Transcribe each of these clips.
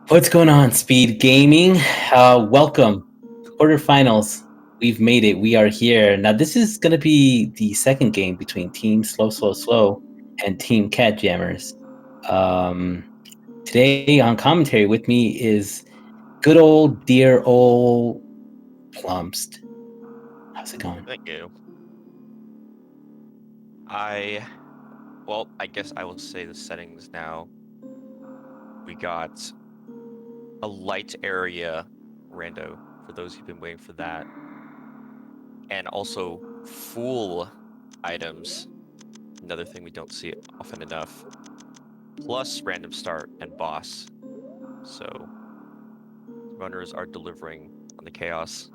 What's going on, Speed Gaming? Welcome. Quarterfinals. We've made it. We are here. Now, this is going to be the second game between Team Slow, Slow, Slow and Team catJAMMERS. Today on commentary with me is good old, dear old Plumpst. How's it going? Thank you. I guess I will say the settings now. We got a light area rando for those who've been waiting for that. And also full items, another thing we don't see often enough. Plus random start and boss. So runners are delivering on the chaos.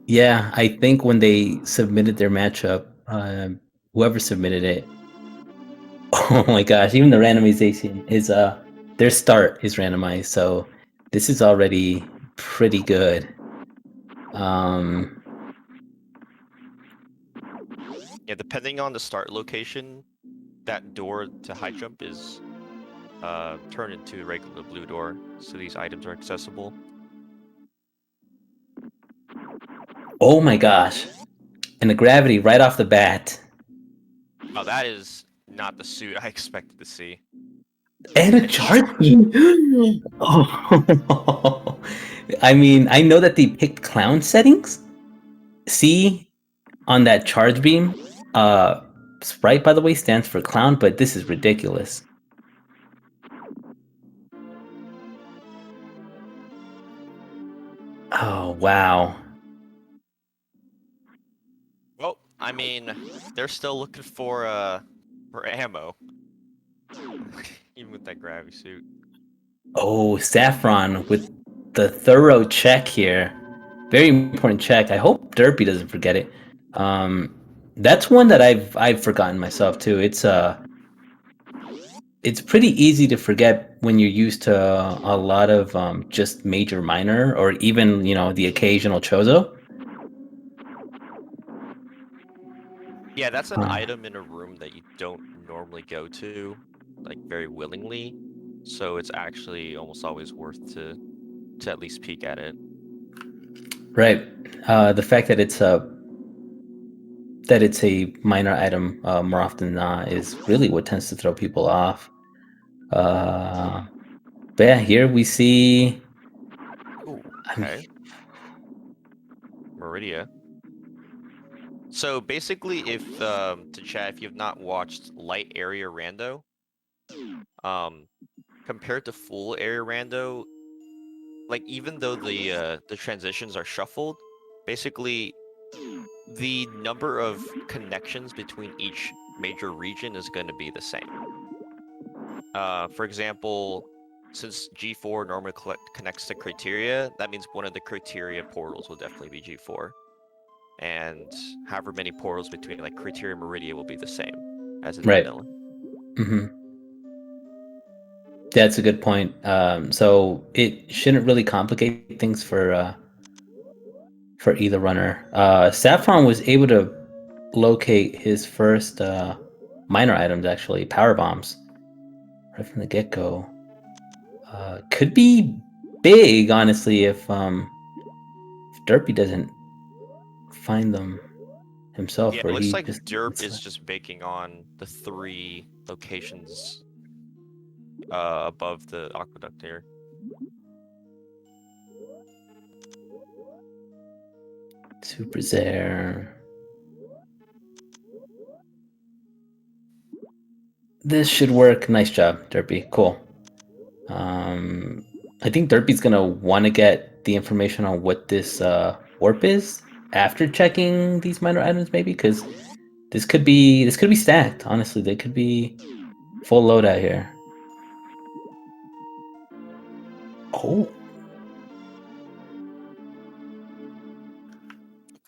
Yeah, I think when they submitted their matchup, whoever submitted it, oh my gosh, even the randomization is their start is randomized, so this is already pretty good. Yeah, depending on the start location, that door to high jump is turned into a regular blue door, so these items are accessible. Oh my gosh. And the gravity right off the bat. Oh, that is not the suit I expected to see. And a chart beam. Oh. I mean, I know that they picked clown settings. C on that charge beam. Sprite, by the way, stands for clown, but this is ridiculous. Oh, wow. Well, I mean, they're still looking for ammo, even with that gravity suit. Oh, Saffron with the thorough check here. Very important check. I hope Derpy doesn't forget it. That's one that I've forgotten myself too. It's pretty easy to forget when you're used to a lot of just major minor or even the occasional chozo. Yeah, that's an item in a room that you don't normally go to, like very willingly. So it's actually almost always worth to at least peek at it. Right. The fact that it's a minor item more often than not is really what tends to throw people off. But yeah, here we see. Ooh, I mean, okay. Meridia. So basically, if to chat, if you've not watched Light Area Rando, compared to Full Area Rando, like even though the transitions are shuffled, basically the number of connections between each major region is going to be the same. For example, since G4 normally connects to criteria, that means one of the criteria portals will definitely be G4. And however many portals between like criteria and Meridia will be the same as in right. vanilla. Mm-hmm. That's a good point. So it shouldn't really complicate things for either runner. Saffron was able to locate his first minor items, actually power bombs, right from the get go. Could be big, honestly, if Derpy doesn't find them Yeah, himself, it or looks he like just Derp is just baking on the 3 locations above the aqueduct here. super there. This should work. Nice job, Derpy. Cool. I think Derpy's gonna want to get the information on what this warp is after checking these minor items, maybe, because this could be stacked. Honestly, they could be full loadout here. Oh,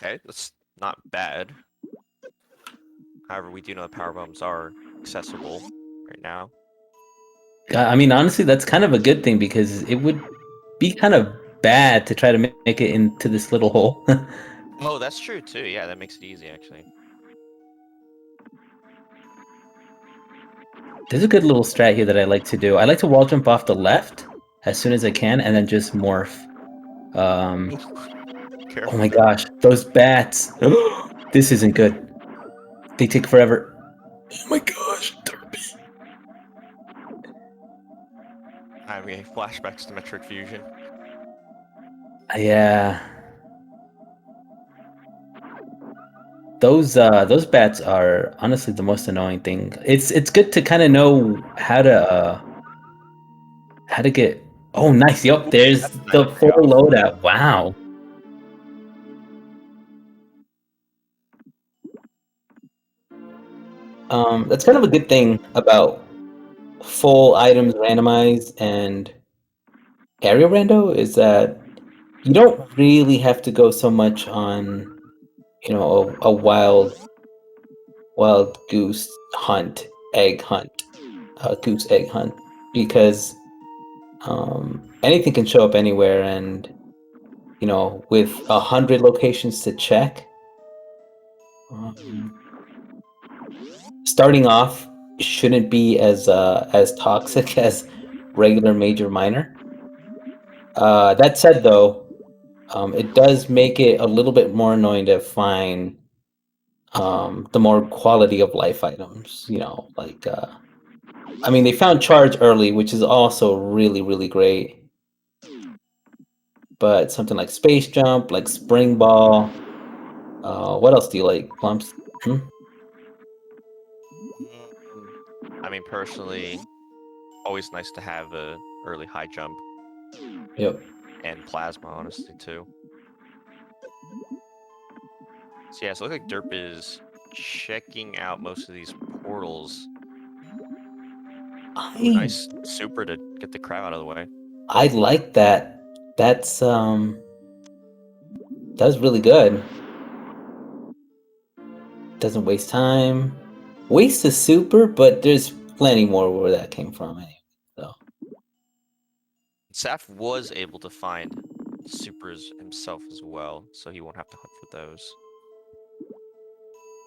Okay, that's not bad. However, we do know the power bombs are accessible right now. I mean, honestly, that's kind of a good thing because it would be kind of bad to try to make it into this little hole. Oh, that's true too. Yeah, that makes it easy actually. There's a good little strat here that I like to do. I like to wall jump off the left as soon as I can, and then just morph. Um, oh my Careful. gosh, those bats! This isn't good. They take forever. Oh my gosh, Derpy. I mean, flashbacks to Metroid Fusion. Yeah. Those bats are honestly the most annoying thing. It's good to kind of know how to get. Oh, nice. Yup, Ooh, there's that's a nice the full payoff. loadout. Wow. That's kind of a good thing about full items randomized and area rando is that you don't really have to go so much on, a wild goose hunt, egg hunt, goose egg hunt, because anything can show up anywhere, and with 100 locations to check, um, starting off shouldn't be as toxic as regular major minor. That said, though, it does make it a little bit more annoying to find the more quality of life items. Like I mean, they found charge early, which is also really really great. But something like space jump, like spring ball. What else do you like, Plumps? Hmm? I mean, personally, always nice to have a early high jump Yep. and plasma, honestly, too. So yeah, so it looks like Derp is checking out most of these portals. Ooh, I nice super to get the crowd out of the way. I like that. That's really good. Doesn't waste time. Waste the super, but there's plenty more where that came from anyway. So Saf was able to find supers himself as well, so he won't have to hunt for those.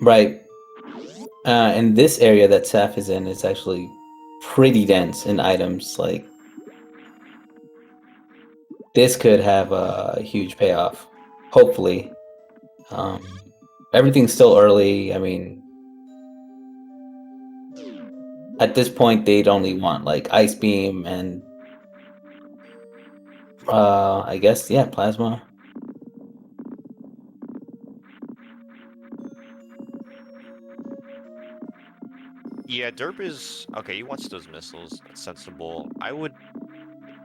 right. And this area that Saf is in is actually pretty dense in items. Like this could have a huge payoff. Hopefully. Um, Everything's still early. I mean, at this point, they'd only want like ice beam and I guess yeah, plasma. Yeah, Derp is okay. He wants those missiles. That's sensible. I would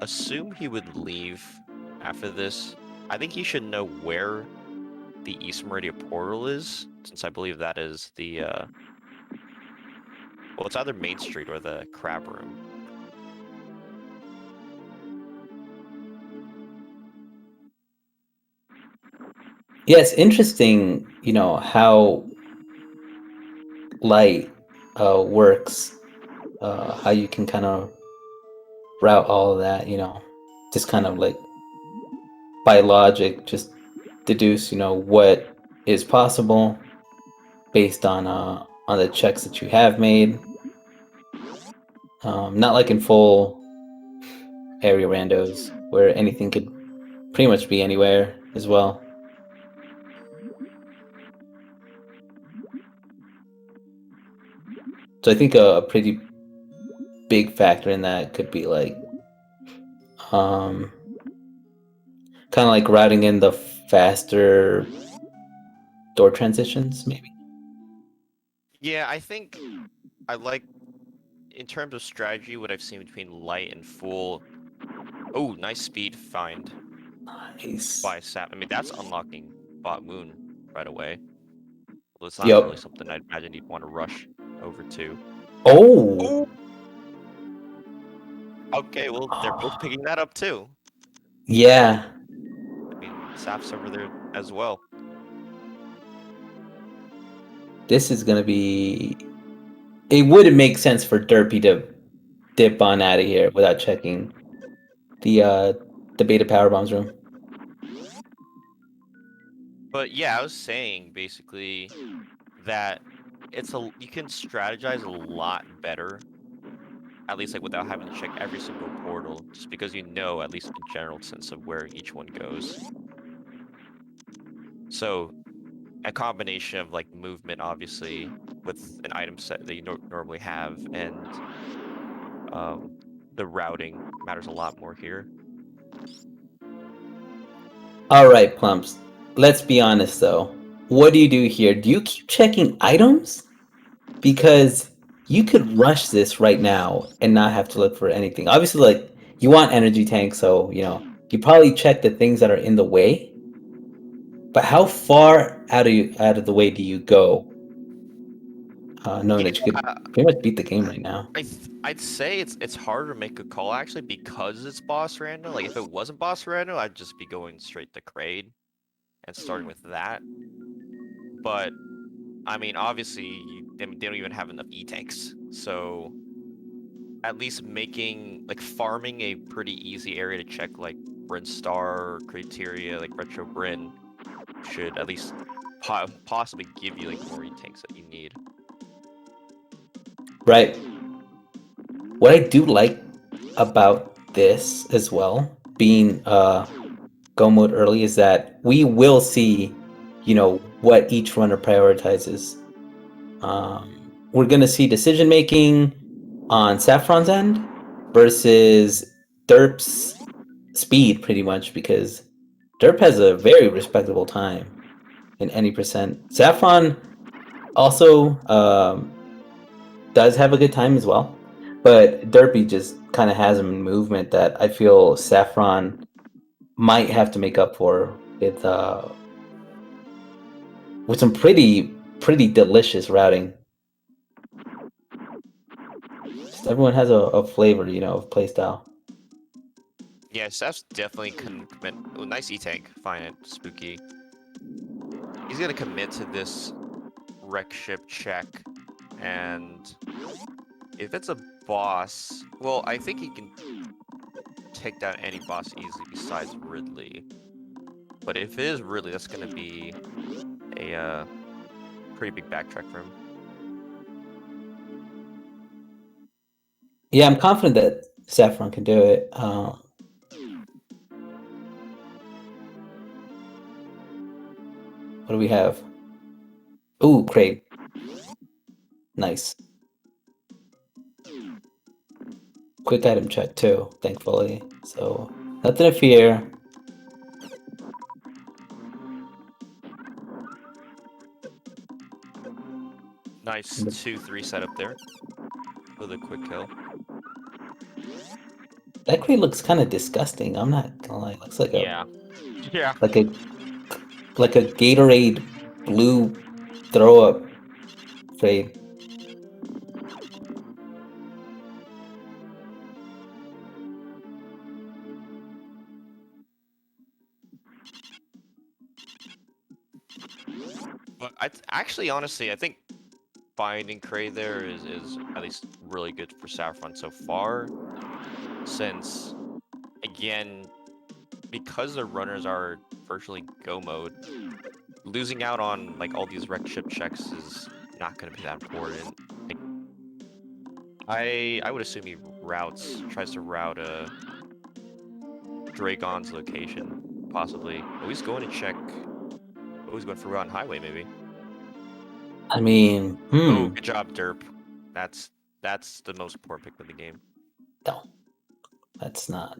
assume he would leave after this. I think he should know where the East Meridia portal is, since I believe that is the well, it's either Main Street or the Crab Room. Yeah, it's interesting, how light works, how you can kind of route all of that, just kind of like by logic, just deduce, what is possible based on the checks that you have made. Not like in full area randos where anything could pretty much be anywhere as well. So I think a pretty big factor in that could be like um kind of like routing in the faster door transitions, maybe. Yeah, I think I like in terms of strategy what I've seen between light and full. Oh, nice speed find Nice. by Sap. I mean, that's unlocking Bot Moon right away. Well, it's not really Yep. something I'd imagine you'd want to rush over to. Oh. Oh, okay, well, they're both picking that up too. Yeah. I mean, Sap's over there as well. This is gonna be. It wouldn't make sense for Derpy to dip on out of here without checking the uh the beta power bombs room. But yeah, I was saying basically that you can strategize a lot better at least like without having to check every single portal, just because you know at least a general sense of where each one goes. So a combination of like movement, obviously, with an item set that you normally have, and the routing matters a lot more here. All right, Plumps. Let's be honest though. What do you do here? Do you keep checking items? Because you could rush this right now and not have to look for anything. Obviously, like you want energy tanks, so you probably check the things that are in the way. But how far out of the way do you go, knowing that you could pretty much beat the game right now? I'd say it's harder to make a call actually because it's boss random. Like if it wasn't boss random, I'd just be going straight to Kraid and starting with that. But I mean, obviously, they don't even have enough E-tanks, so at least making like farming a pretty easy area to check like Bryn Star criteria, like Retro Bryn, should at least possibly give you like more E-tanks that you need. Right. What I do like about this as well, being go mode early, is that we will see, what each runner prioritizes. We're gonna see decision making on Saffron's end versus Derp's speed, pretty much, because Derp has a very respectable time in any percent. Saffron also does have a good time as well, but Derpy just kind of has him in movement that I feel Saffron might have to make up for with some pretty delicious routing. Just everyone has a flavor, of playstyle. Yeah, Seth's definitely can commit. Oh, nice E-tank. Find it spooky. He's gonna commit to this wreck ship check, and if it's a boss, well, I think he can take down any boss easily besides Ridley. But if it is Ridley, that's gonna be a pretty big backtrack for him. Yeah, I'm confident that Saffron can do it. What do we have? Ooh, Kraid. Nice. Quick item check too, thankfully. So nothing to fear. Nice 2-3 setup there with a quick kill. That Kraid looks kind of disgusting. I'm not gonna lie. It looks like yeah. like a Gatorade blue throw up Kraid. But actually, honestly, I think finding Kraid there is at least really good for Saffron so far, since again, because the runners are virtually go mode, losing out on like all these wreck ship checks is not going to be that important. Like, I would assume he tries to route a Dragon's location, possibly. Oh, he's going to check. Oh, he's going for Rotten Highway, maybe. I mean, Oh, good job, Derp. That's the most important pick of the game. No, that's not.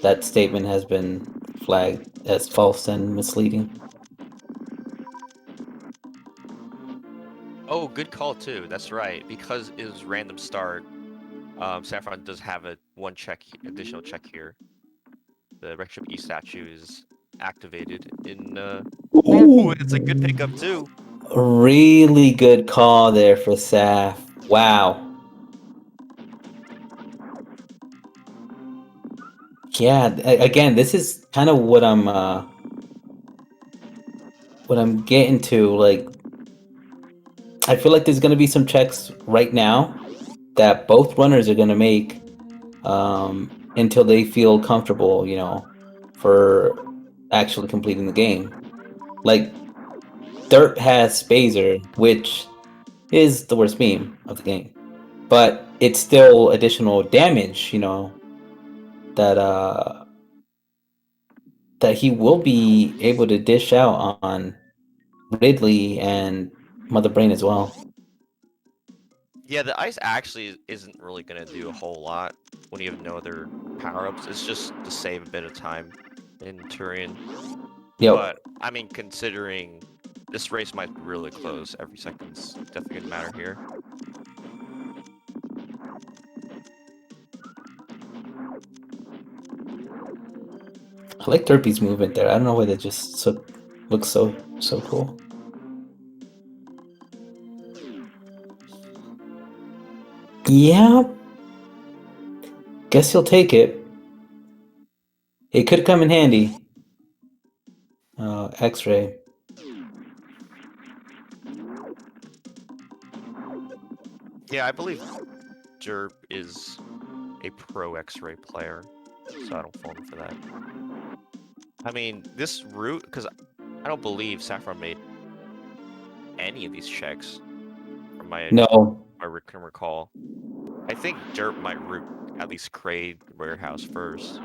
That statement has been flagged as false and misleading. Oh, good call too. That's right. Because it was random start, Saffron does have a additional check here. The Wreck Ship E statue is activated in. Ooh, it's a good pickup too. Really good call there for Saf. Wow. Yeah. Again, this is kind of what I'm getting to. Like, I feel like there's gonna be some checks right now that both runners are gonna make until they feel comfortable, for actually completing the game. Like, Derp has Spazer, which is the worst meme of the game. But it's still additional damage, you know, that that he will be able to dish out on Ridley and Mother Brain as well. Yeah, the ice actually isn't really gonna do a whole lot when you have no other power-ups. It's just to save a bit of time in Turian. Yep. But I mean, considering this race might be really close, every second's definitely gonna matter here. I like Derpy's movement there. I don't know why that just looks so cool. Yeah. Guess he'll take it. It could come in handy. X-ray. Yeah, I believe Derp is a pro X-ray player, so I don't fault him for that. I mean, this route, because I don't believe Saffron made any of these checks from my can recall. I think Derp might route at least Kraid Warehouse first.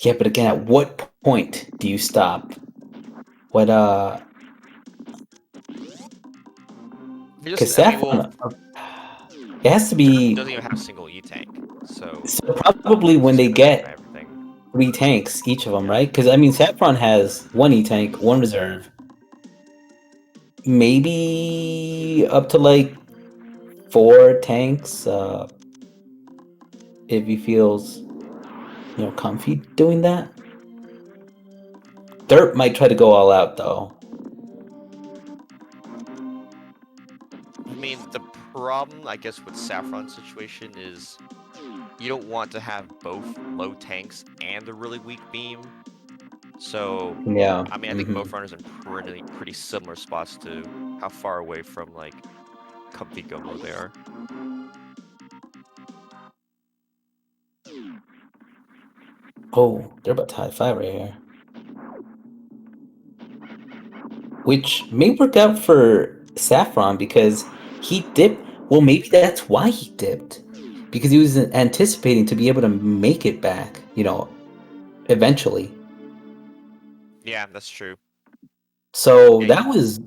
Yeah, but again, at what point do you stop? What Because Saffron, it has to be. Doesn't even have a single E tank, so probably when they get everything. 3 tanks each of them, right? Because I mean, Saffron has 1 E tank, 1 reserve, maybe up to like 4 tanks. If he feels, you know, comfy doing that. Derp might try to go all out though. I mean, the problem, I guess, with Saffron's situation is you don't want to have both low tanks and a really weak beam. So, yeah, I mean, I think both runners are in pretty similar spots to how far away from, like, comfy go mode they are. Oh, they're about to high 5 right here. Which may work out for Saffron because he dipped. Well, maybe that's why he dipped. Because he was anticipating to be able to make it back, you know, eventually. Yeah, that's true. So yeah, that was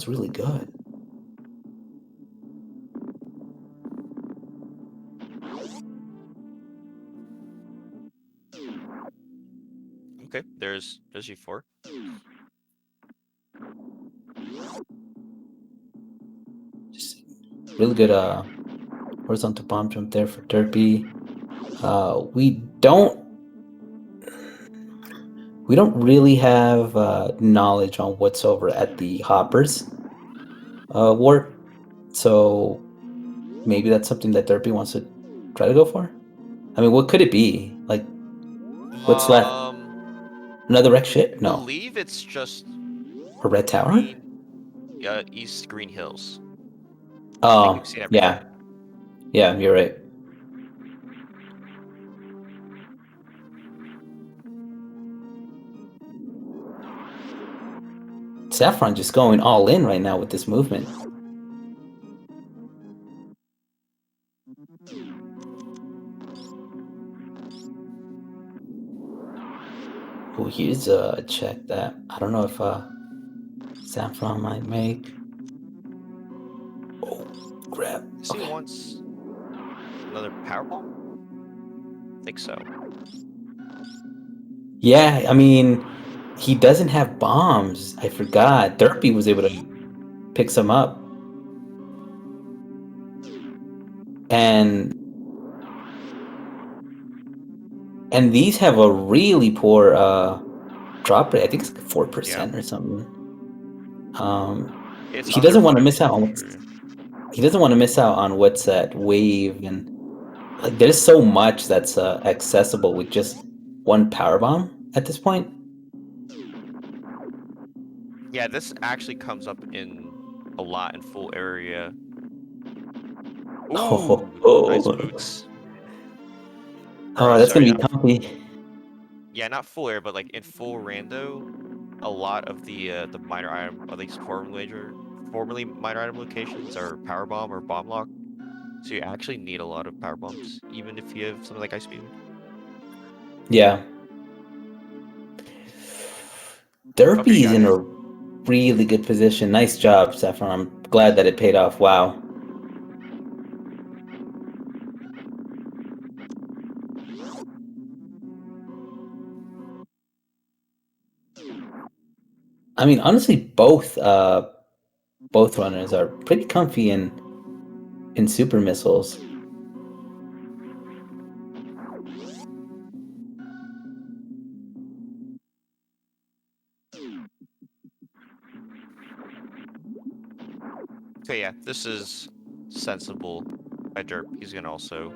really good. Okay, there's G4. Just really good horizontal bomb jump there for Derpy. We don't really have knowledge on what's over at the Hoppers warp, so maybe that's something that Derpy wants to try to go for. I mean, what could it be? Like, what's left? Another wreck ship? No. I believe it's just a red tower. East Green Hills. Oh, yeah. Yeah, you're right. Saffron just going all in right now with this movement. Oh, here's a check that I don't know if Saffron might make. Oh, grab. Does he wants another powerbomb? I think so. Yeah, I mean, he doesn't have bombs. I forgot. Derpy was able to pick some up. And these have a really poor drop rate. I think it's like 4% or something. He doesn't want to miss out on what's that wave, and like there's so much that's accessible with just 1 power bomb at this point. Yeah, this actually comes up in a lot in full area. Ooh, nice boots. Oh, that's gonna be comfy. Yeah, not full air, but like in full rando, a lot of the minor item, or at least formerly minor item locations, are power bomb or bomb lock. So you actually need a lot of power bombs, even if you have something like ice beam. Yeah. Okay, Derpy is got in it. a really good position. Nice job, Saffron. I'm glad that it paid off. Wow. I mean, honestly, both runners are pretty comfy in super missiles. Okay, yeah, this is sensible by Derp. He's gonna also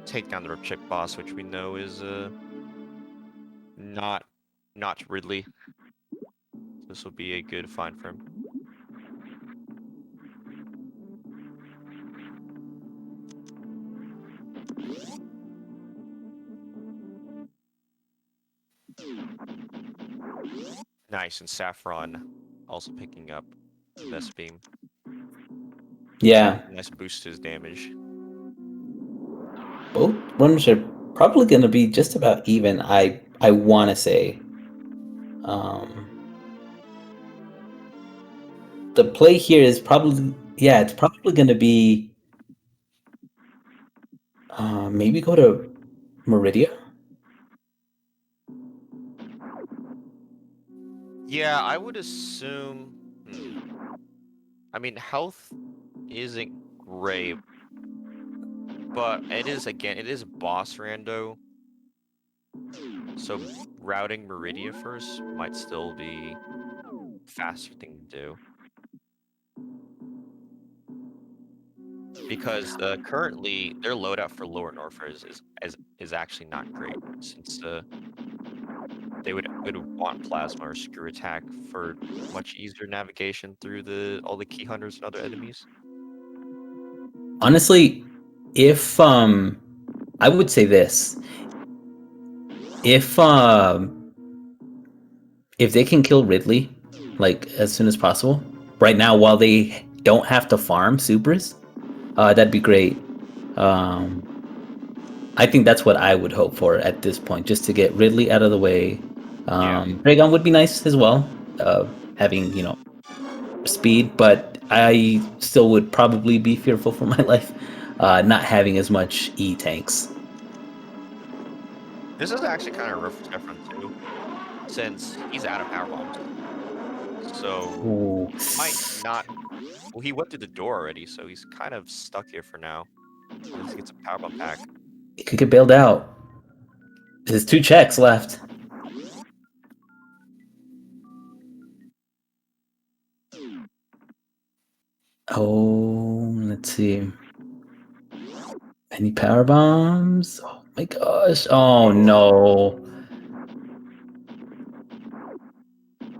take down the Ripchick boss, which we know is not Ridley. This will be a good find for him. Nice, and Saffron also picking up the best beam. Yeah, Nice boost to his damage. both runners are probably going to be just about even. I want to say. The play here is probably it's probably going to be maybe go to Meridia. Yeah, I would assume. I mean, health isn't great, but it is boss rando. So routing Meridia first might still be faster thing to do. Because currently their loadout for lower Norfair is actually not great, since they would want plasma or screw attack for much easier navigation through all the key hunters and other enemies. Honestly, if I would say this, if if they can kill Ridley like as soon as possible, right now while they don't have to farm supers, that'd be great. Um, I think that's what I would hope for at this point, just to get Ridley out of the way. Yeah. Raygon would be nice as well, having speed, but I still would probably be fearful for my life, not having as much E tanks. This is actually kind of rough for Saffron too, since he's out of power bombs. So Ooh. he might not. Well, he went through the door already, so he's kind of stuck here for now. Unless he gets a power bomb pack. He could get bailed out. There's 2 checks left. Oh, let's see. Any power bombs? Oh my gosh. Oh no.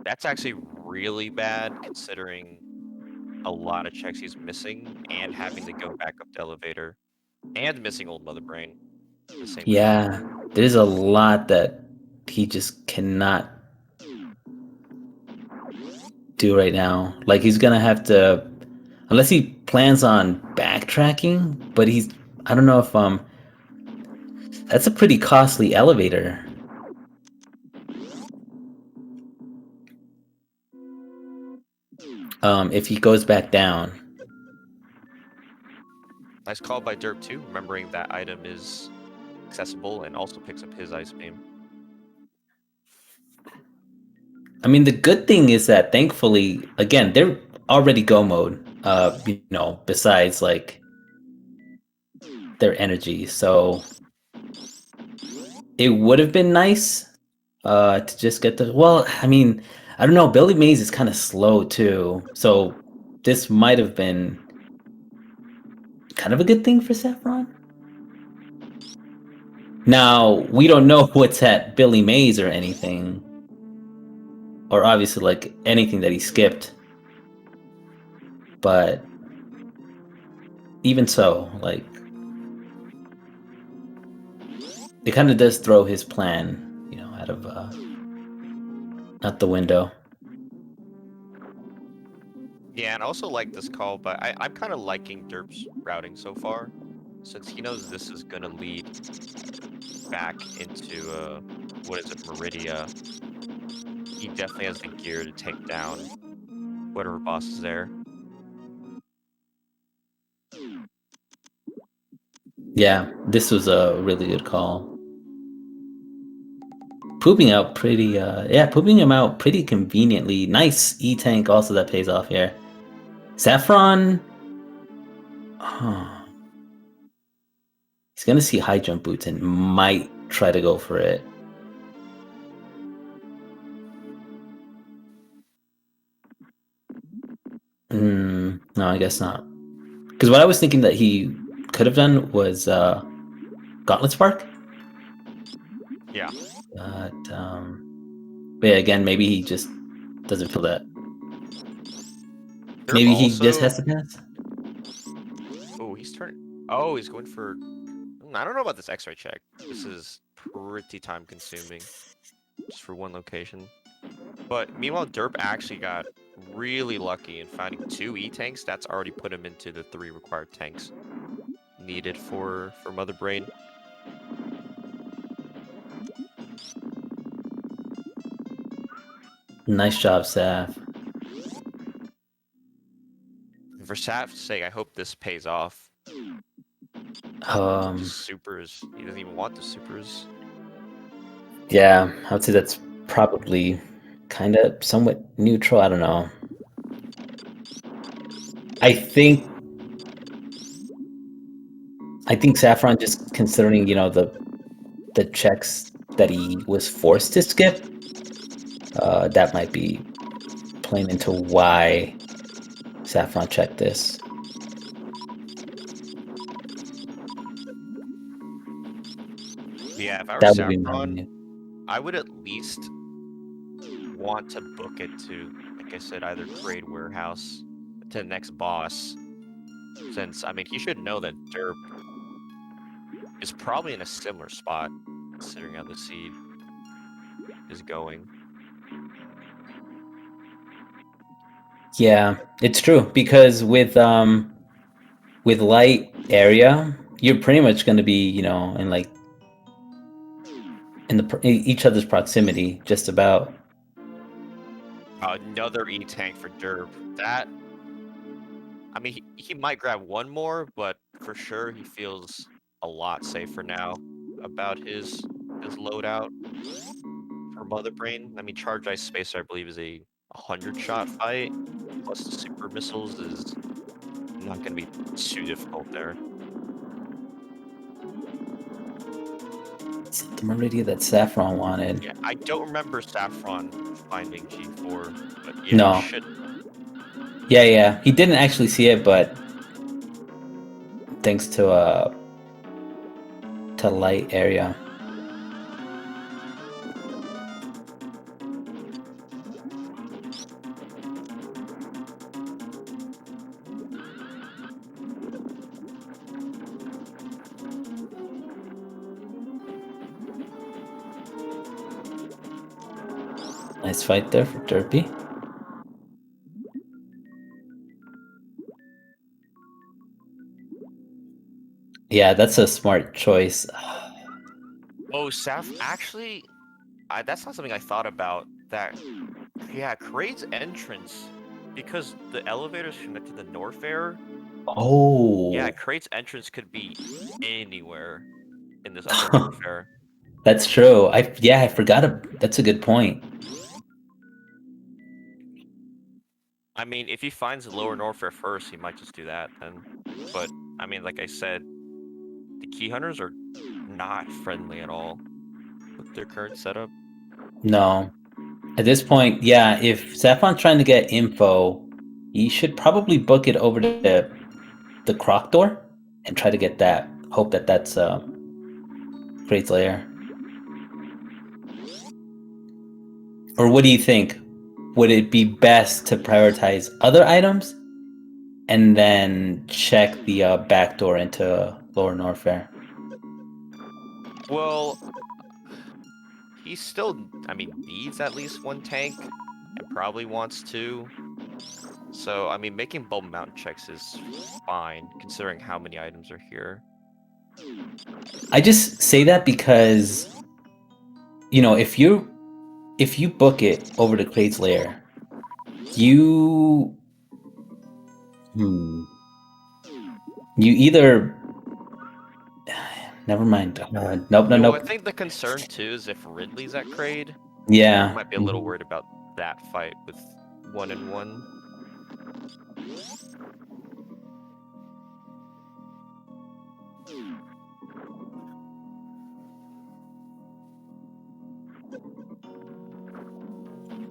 That's actually really bad considering a lot of checks he's missing and having to go back up the elevator and missing Old Mother Brain at the same time. Yeah, there's a lot that he just cannot do right now. Like he's gonna have to, unless he plans on backtracking, but I don't know if that's a pretty costly elevator. If he goes back down. Nice call by Derp too, remembering that item is accessible and also picks up his ice beam. I mean, the good thing is that thankfully, again, they're already go mode. Besides like their energy, so it would have been nice to just get the. Well, I mean, I don't know. Billy Mays is kind of slow too, so this might have been kind of a good thing for Saffron. Now we don't know what's at Billy Mays or anything, or obviously like anything that he skipped, but even so, like it kind of does throw his plan, out of out the window. Yeah, and I also like this call, but I'm kind of liking Derp's routing so far, since he knows this is gonna lead back into what is it, Meridia. He definitely has the gear to take down whatever boss is there. Yeah, this was a really good call. Pooping out pretty, pooping him out pretty conveniently. Nice E-tank also that pays off here. Saffron, he's gonna see high jump boots and might try to go for it. No, I guess not. Because what I was thinking that he could have done was Gauntlet Spark. Yeah. But yeah, again, maybe he just doesn't feel that. Derp Maybe he also... just has to pass. Oh, he's turning. Oh, he's going for. I don't know about this X-ray check. This is pretty time consuming, just for one location. But meanwhile, Derp actually got really lucky in finding 2 E-tanks. That's already put him into the 3 required tanks needed for Mother Brain. Nice job, Saf. For Saf's sake, I hope this pays off. Supers. He doesn't even want the supers. Yeah, I would say that's probably kind of somewhat neutral. I don't know. I think Saffron, just considering the checks that he was forced to skip, that might be playing into why Saffron checked this. Yeah, if I were That would be Saffron, I would at least want to book it to, like I said, either Trade Warehouse to the next boss. Since, I mean, he should know that Derp is probably in a similar spot, considering how the seed is going. Yeah, it's true, because with light area, you're pretty much going to be, in like in each other's proximity, just about. Another E-tank for Derp. That, I mean, he might grab one more, but for sure he feels a lot safer now about his loadout for Mother Brain. I mean, Charge Ice Spacer, I believe, is a 100-shot fight, plus the super missiles is not going to be too difficult there. It's the Meridia that Saffron wanted. Yeah, I don't remember Saffron finding G4, but yeah, No. he should. Yeah. He didn't actually see it, but thanks to light area. Nice fight there for Derpy. Yeah, that's a smart choice. Oh, Saf, actually, that's not something I thought about. That, yeah, Crate's entrance, because the elevator's connected to Norfair. Oh. Yeah, Crate's entrance could be anywhere in this upper Norfair. That's true. I forgot. That's a good point. I mean, if he finds the lower Norfair first, he might just do that then. But, I mean, like I said, the Key Hunters are not friendly at all with their current setup. No. At this point, yeah, if Saffron's trying to get info, he should probably book it over to the Croc door and try to get that. Hope that's Crate's lair. Or what do you think? Would it be best to prioritize other items and then check the back door into Lower Norfair? Well, he still, I mean, needs at least one tank, and probably wants two. So, I mean, making Bulb Mountain checks is fine, considering how many items are here. I just say that because, you know, if you book it over to Crate's Lair, you you either never mind. Nope. Yeah, well, I think the concern too is if Ridley's at Kraid, Yeah. I might be a little worried about that fight with 1-1.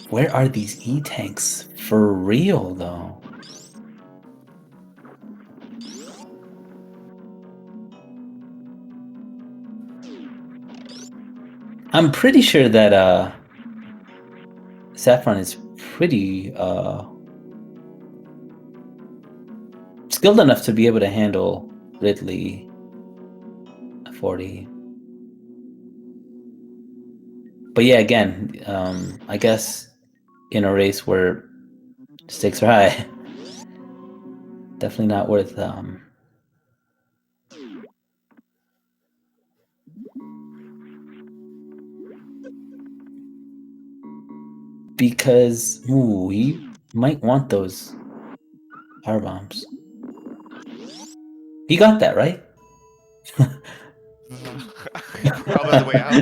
Where are these E-tanks for real, though? I'm pretty sure that Saffron is pretty skilled enough to be able to handle Ridley 40. But yeah, again, I guess in a race where stakes are high, definitely not worth because he might want those power bombs. He got that, right? Probably on the way out.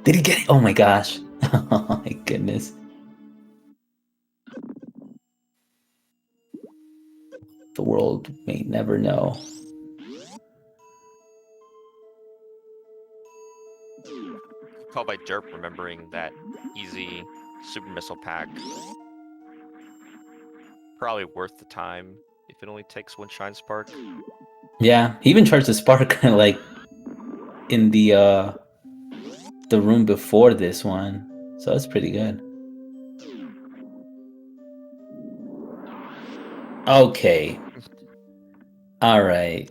Did he get it? Oh my gosh. Oh my goodness. The world may never know. Called by Derp remembering that easy super missile pack. Probably worth the time if it only takes one shine spark. Yeah, he even charged the spark like in the room before this one. So that's pretty good. Okay. All right.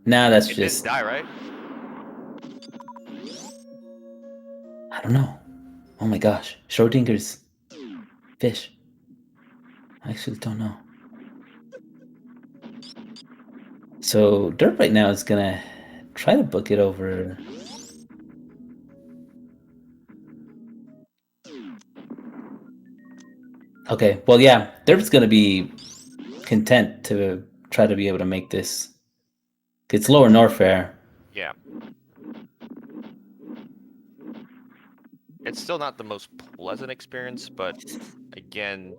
Now that's It just didn't die, right? I don't know. Oh my gosh. Schrodinger's fish. I actually don't know. So Derp right now is gonna try to book it over. Okay, well yeah, Derp's gonna be content to try to be able to make this. It's lower Norfair. Yeah. It's still not the most pleasant experience, but again,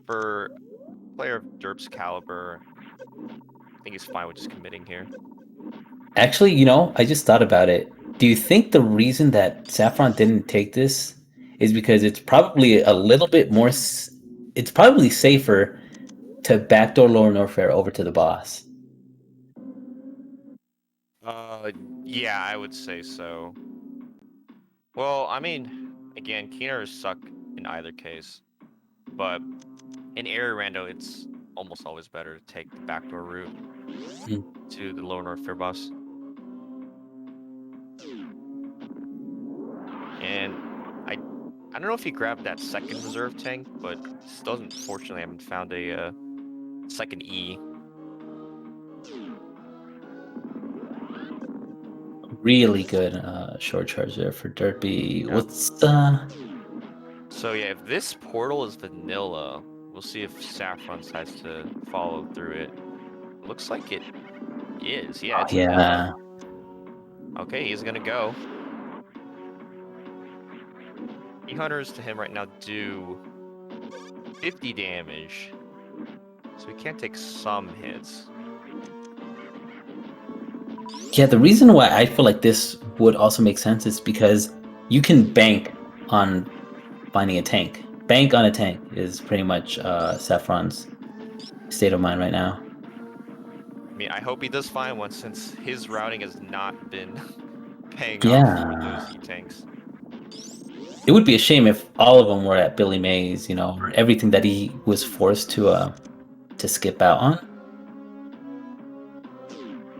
for a player of Derp's caliber, I think he's fine with just committing here. Actually, you know, I just thought about it. Do you think the reason that Saffron didn't take this is because it's probably a little bit more it's probably safer to backdoor lower Norfair over to the boss? Yeah, I would say so. Well, I mean, again, Keeners suck in either case, but in Area Rando, it's almost always better to take the backdoor route to the lower North Fair boss. And I don't know if he grabbed that second reserve tank, but still doesn't, fortunately, haven't found a second E. Really good short charge there for Derpy. Yeah. What's So yeah, if this portal is vanilla, we'll see if Saffron decides to follow through it. Looks like it is. Yeah, it's vanilla. Okay, he's gonna go. E-Hunters to him right now do 50 damage. So he can take some hits. Yeah, the reason why I feel like this would also make sense is because you can bank on finding a tank. Bank on a tank is pretty much Saffron's state of mind right now. I mean, I hope he does find one since his routing has not been paying Yeah. off for those E-tanks. It would be a shame if all of them were at Billy Mays, you know, or everything that he was forced to skip out on.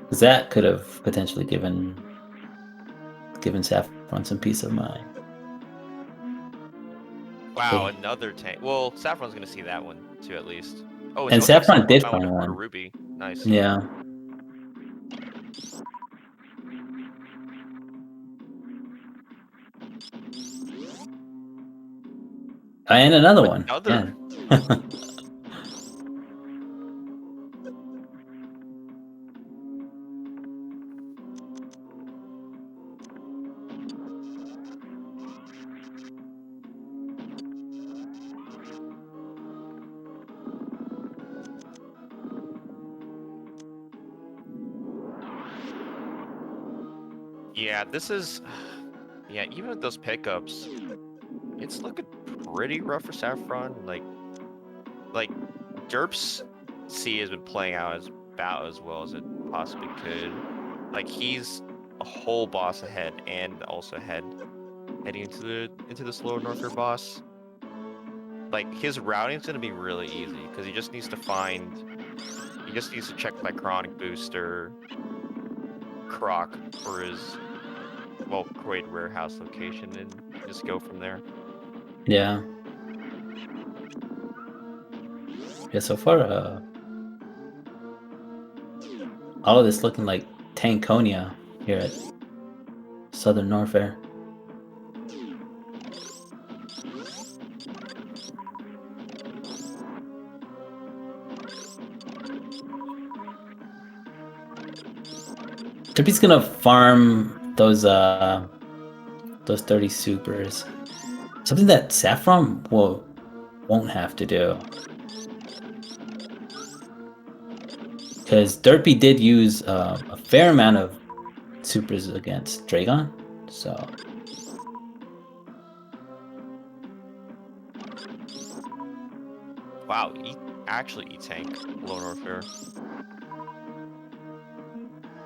Because that could have potentially given giving Saffron some peace of mind. Wow, Hey. another tank. Well, Saffron's gonna see that one too, at least. Oh, And it looks like Saffron Saffron did found find a one. ruby. Nice. Yeah. And another one. Another. Yeah. Yeah, this is. Yeah, even with those pickups, it's looking pretty rough for Saffron. Like Derp's C has been playing out about as well as it possibly could. Like he's a whole boss ahead and also heading into the slower Norfair boss. Like his routing is gonna be really easy because he just needs to check my chronic booster, Croc for his Croyd warehouse location and just go from there. Yeah. Yeah, so far, all of this looking like Tankonia here at Southern Norfair. Trippy's gonna farm those 30 supers. Something that Saffron won't have to do. Because Derpy did use a fair amount of supers against Dragon, so... Wow, actually E-Tank below Norfair.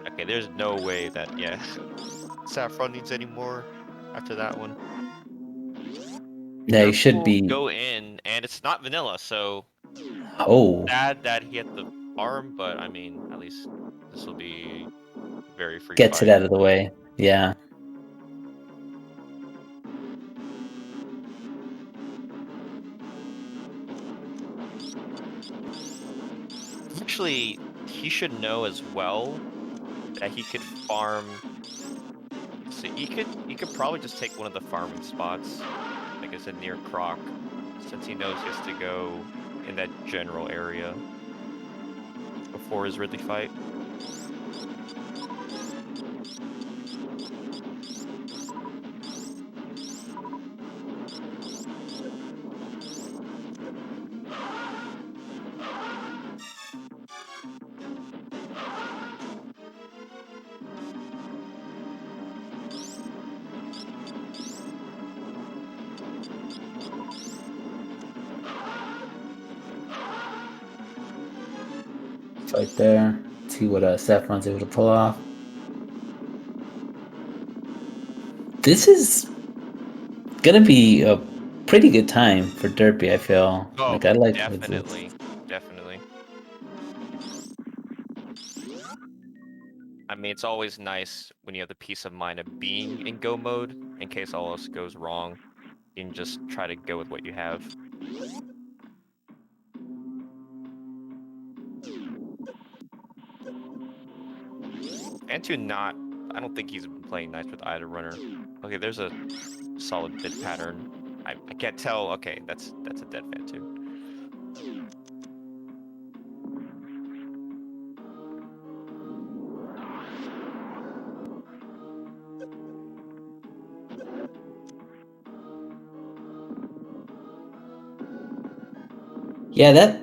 Okay, there's no way that, yeah, Saffron needs any more after that one. Yeah, he Derp should will be... go in, and it's not vanilla, so... Oh! Sad that he had the farm, but I mean, at least this will be very free Gets it fight. out of the way, yeah. Actually, he should know as well that he could farm. So he could probably just take one of the farming spots, like I said, near Croc, since he knows he has to go in that general area before his Ridley fight. Fight there. See what Saffron's able to pull off. This is gonna be a pretty good time for Derpy, I feel. Oh, Like, I like definitely. I mean, it's always nice when you have the peace of mind of being in go mode in case all else goes wrong. You can just try to go with what you have. I don't think he's been playing nice with either runner. Okay, there's a solid bid pattern. I can't tell. Okay, that's a dead fan too. Yeah, that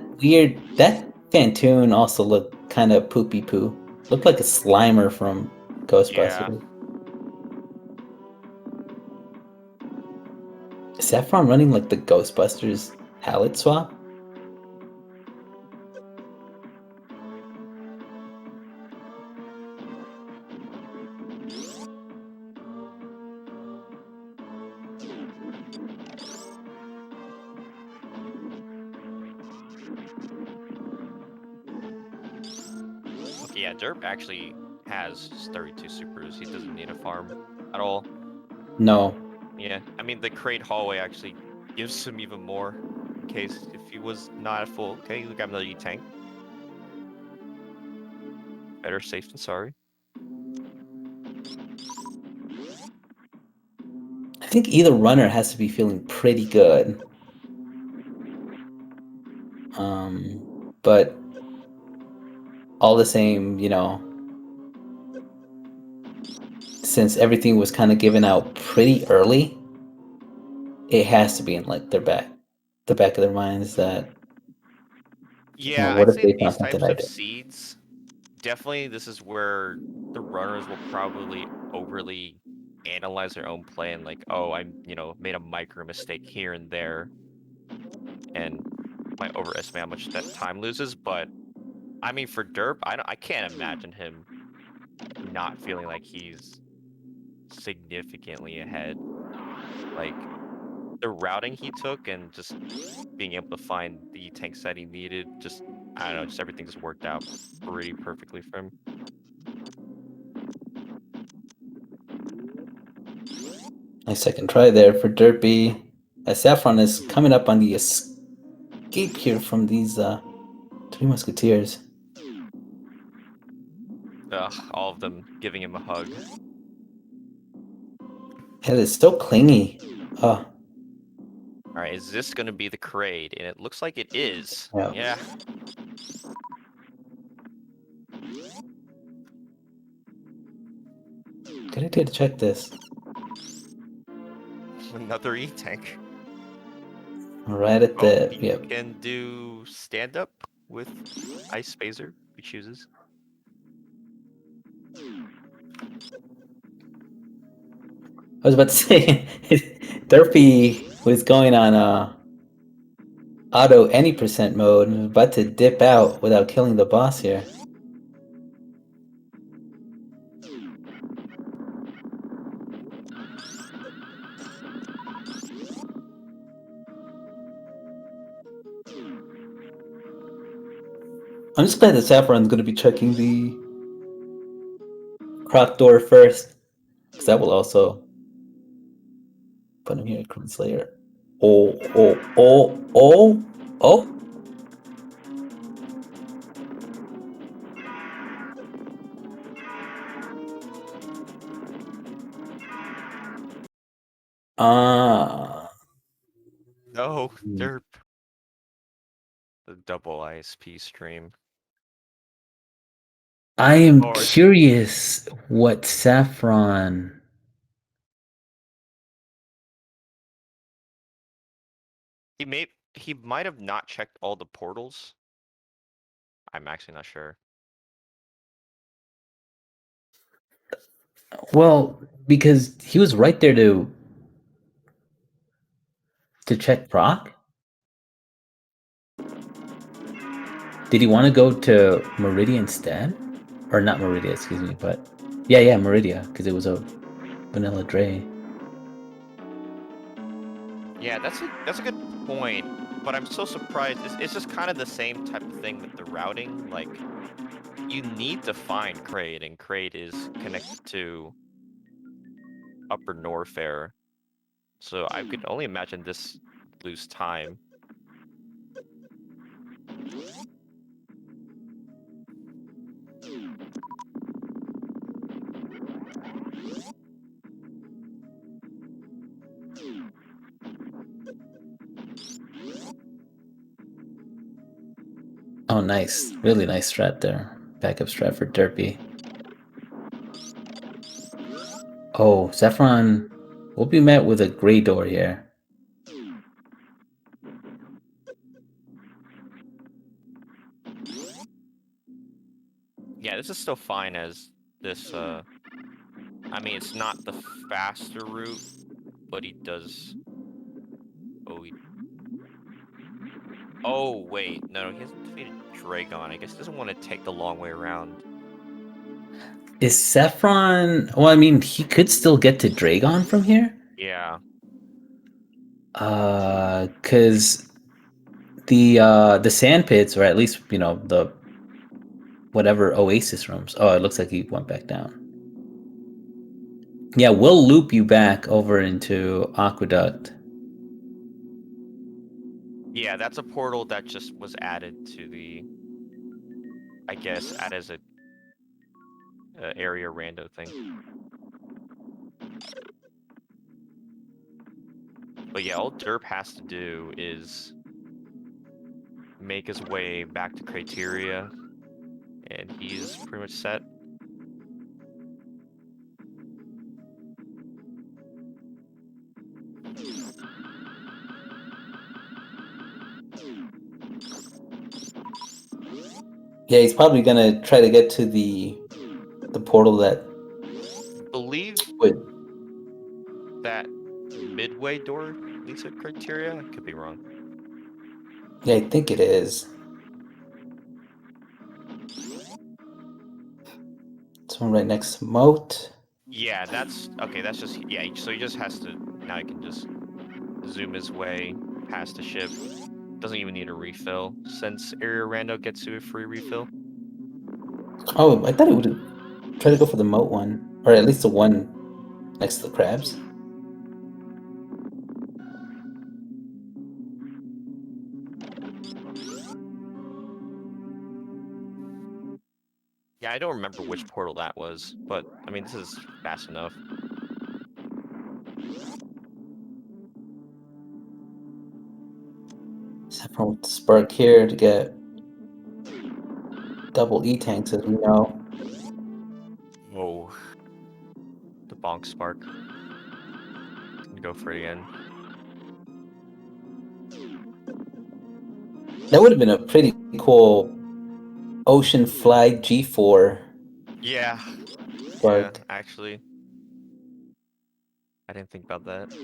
Fantoon also looked kind of poopy poo. Looked like a Slimer from Ghostbusters. Yeah. Is Saffron running like the Ghostbusters palette swap? Okay, yeah, Derp actually has 32 supers. He doesn't need a farm. at all. No. Yeah, I mean the crate hallway actually gives him even more. In case if he was not at full, okay, we got another E-tank. Better safe than sorry. I think either runner has to be feeling pretty good. But all the same, since everything was kind of given out pretty early, it has to be in like the back of their minds that Yeah, what I'd if say they found these something types I of did? seeds, definitely this is where the runners will probably overly analyze their own play and like, oh, I'm, made a micro mistake here and there, and might overestimate how much that time loses. But I mean, for Derp, I can't imagine him not feeling like he's significantly ahead. Like the routing he took and just being able to find the tank set he needed, just I don't know, just everything just worked out pretty perfectly for him. Nice second try there for Derpy. As Saffron is coming up on the escape here from these Three Musketeers. Ugh, all of them giving him a hug. It is so clingy. Oh, All right, is this going to be the Kraid? And it looks like it is. yeah. Yeah. Good idea to check this. Another E-tank. Right at Oh, the, he yep. can do stand-up with Ice Phaser if he chooses. I was about to say, Derpy was going on auto any percent mode and was about to dip out without killing the boss here. I'm just glad that Saffron's going to be checking the croc door first, because that will also put him here at Crimson Slayer. Oh, oh, oh, oh, oh. Ah. No, Derp. The double ISP stream. I am Or curious what Saffron. he might have not checked all the portals. I'm actually not sure. Well, because he was right there to check proc. Did he want to go to Meridia instead? Or not Meridia, excuse me, but yeah, Meridia, because it was a vanilla Dre. Yeah, that's a good point. But I'm so surprised. It's just kind of the same type of thing with the routing. Like, you need to find Kraid, and Kraid is connected to Upper Norfair. So I could only imagine this lose time. Oh, nice. Really nice strat there. Backup strat for Derpy. Oh, Saffron will be met with a gray door here. Yeah, this is still fine as this, I mean, it's not the faster route, but he does... Oh, wait. No, he hasn't defeated Dragon. I guess he doesn't want to take the long way around. Is Saffron... Well, I mean, he could still get to Dragon from here? Yeah. Because the sand pits, or at least, the whatever Oasis rooms. Oh, it looks like he went back down. Yeah, we'll loop you back over into Aqueduct. Yeah, that's a portal that just was added to the, I guess, add as a area rando thing. But yeah, all Derp has to do is make his way back to Criteria, and he's pretty much set. Yeah, he's probably gonna try to get to the portal that I believe would. that midway door leads to Criteria. I could be wrong. Yeah, I think it is. This one right next to Moat. Yeah, that's okay. That's just yeah. So he just has to now. He can just zoom his way past the ship. Doesn't even need a refill since Area Rando gets you a free refill. Oh, I thought it would try to go for the Moat one, or at least the one next to the crabs. Yeah, I don't remember which portal that was, but I mean this is fast enough. Saffron with the Spark here to get double E tanks, as we know. Whoa. The bonk spark. Gonna go for it again. That would have been a pretty cool Ocean Flag G4 Yeah. Spark. Yeah, actually. I didn't think about that.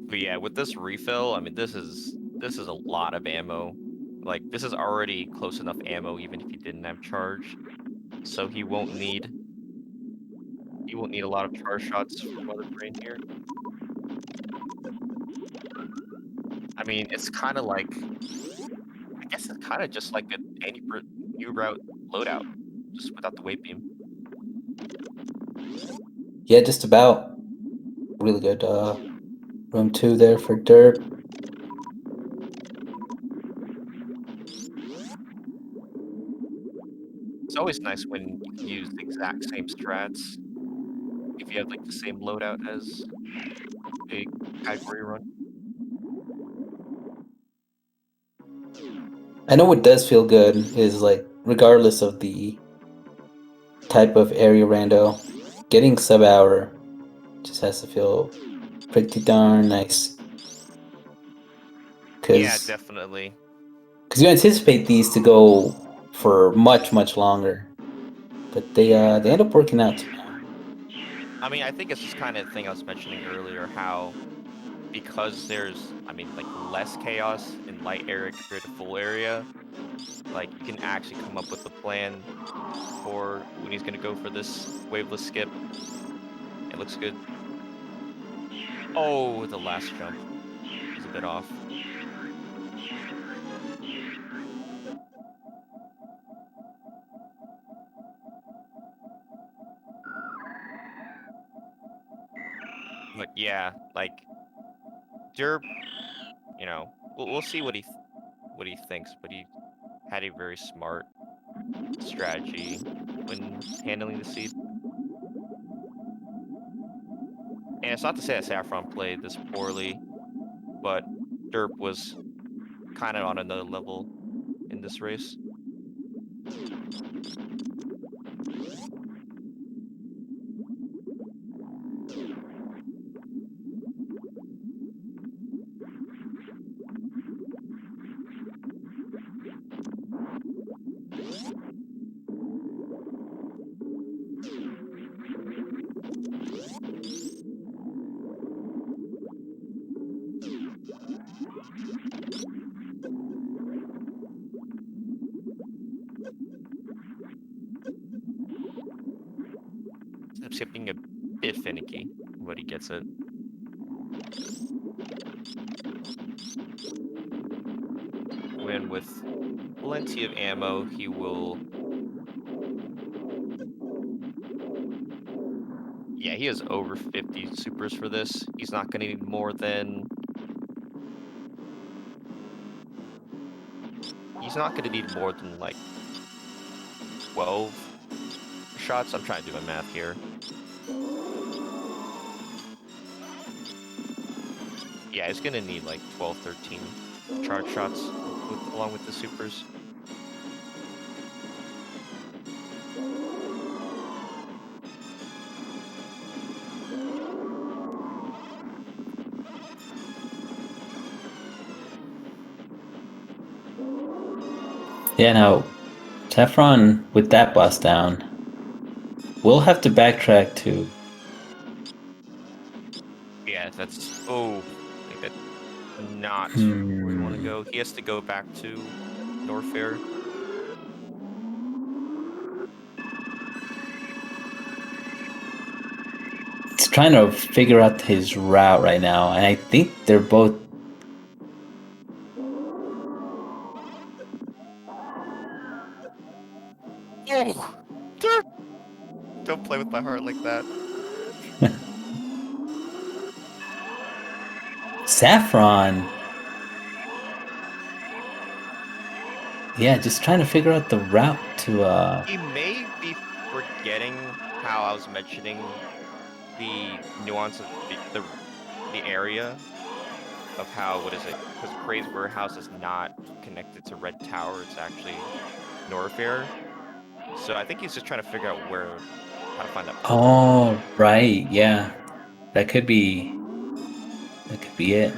But yeah, with this refill, I mean this is a lot of ammo. Like this is already close enough ammo even if he didn't have charge. So he won't need a lot of charge shots from Mother Brain here. I mean, it's kind of like I guess it's kind of just like an new route loadout, just without the weight beam. Yeah, just about. Really good room 2 there for Derp. It's always nice when you can use the exact same strats if you have like the same loadout as a category run. I know what does feel good is, like, regardless of the type of area rando, getting sub hour just has to feel pretty darn nice. Yeah, Because definitely. you anticipate these to go for much, much longer. But they end up working out somehow. I mean, I think it's just kind of the thing I was mentioning earlier, how because there's, I mean, like less chaos in light area compared to full area, like you can actually come up with a plan for when he's gonna go for this waveless skip. It looks good. Oh, the last jump is a bit off. But yeah, like Derp, you know, we'll see what he thinks, but he had a very smart strategy when handling the seed. And it's not to say that Saffron played this poorly, but Derp was kind of on another level in this race. I'm skipping a bit finicky, but he gets it. Win with plenty of ammo. He will... Yeah, he has over 50 supers for this. He's not going to need more than... He's not going to need more than, like, 12 shots. I'm trying to do my math here. Yeah, he's going to need, like, 12, 13 charge shots along with the supers. Yeah, now, Saffron, with that bust down, we'll have to backtrack to... Yeah, that's... Oh, I think that's not where we want to go. He has to go back to Norfair. He's trying to figure out his route right now, and I think they're both... Oh! Don't play with my heart like that. Saffron! Yeah, just trying to figure out the route to... He may be forgetting how I was mentioning the nuance of the area of how, what is it? Because Craze Warehouse is not connected to Red Tower, it's actually Norfair. So I think he's just trying to figure out how to find that portal. Oh, right, yeah. That could be it.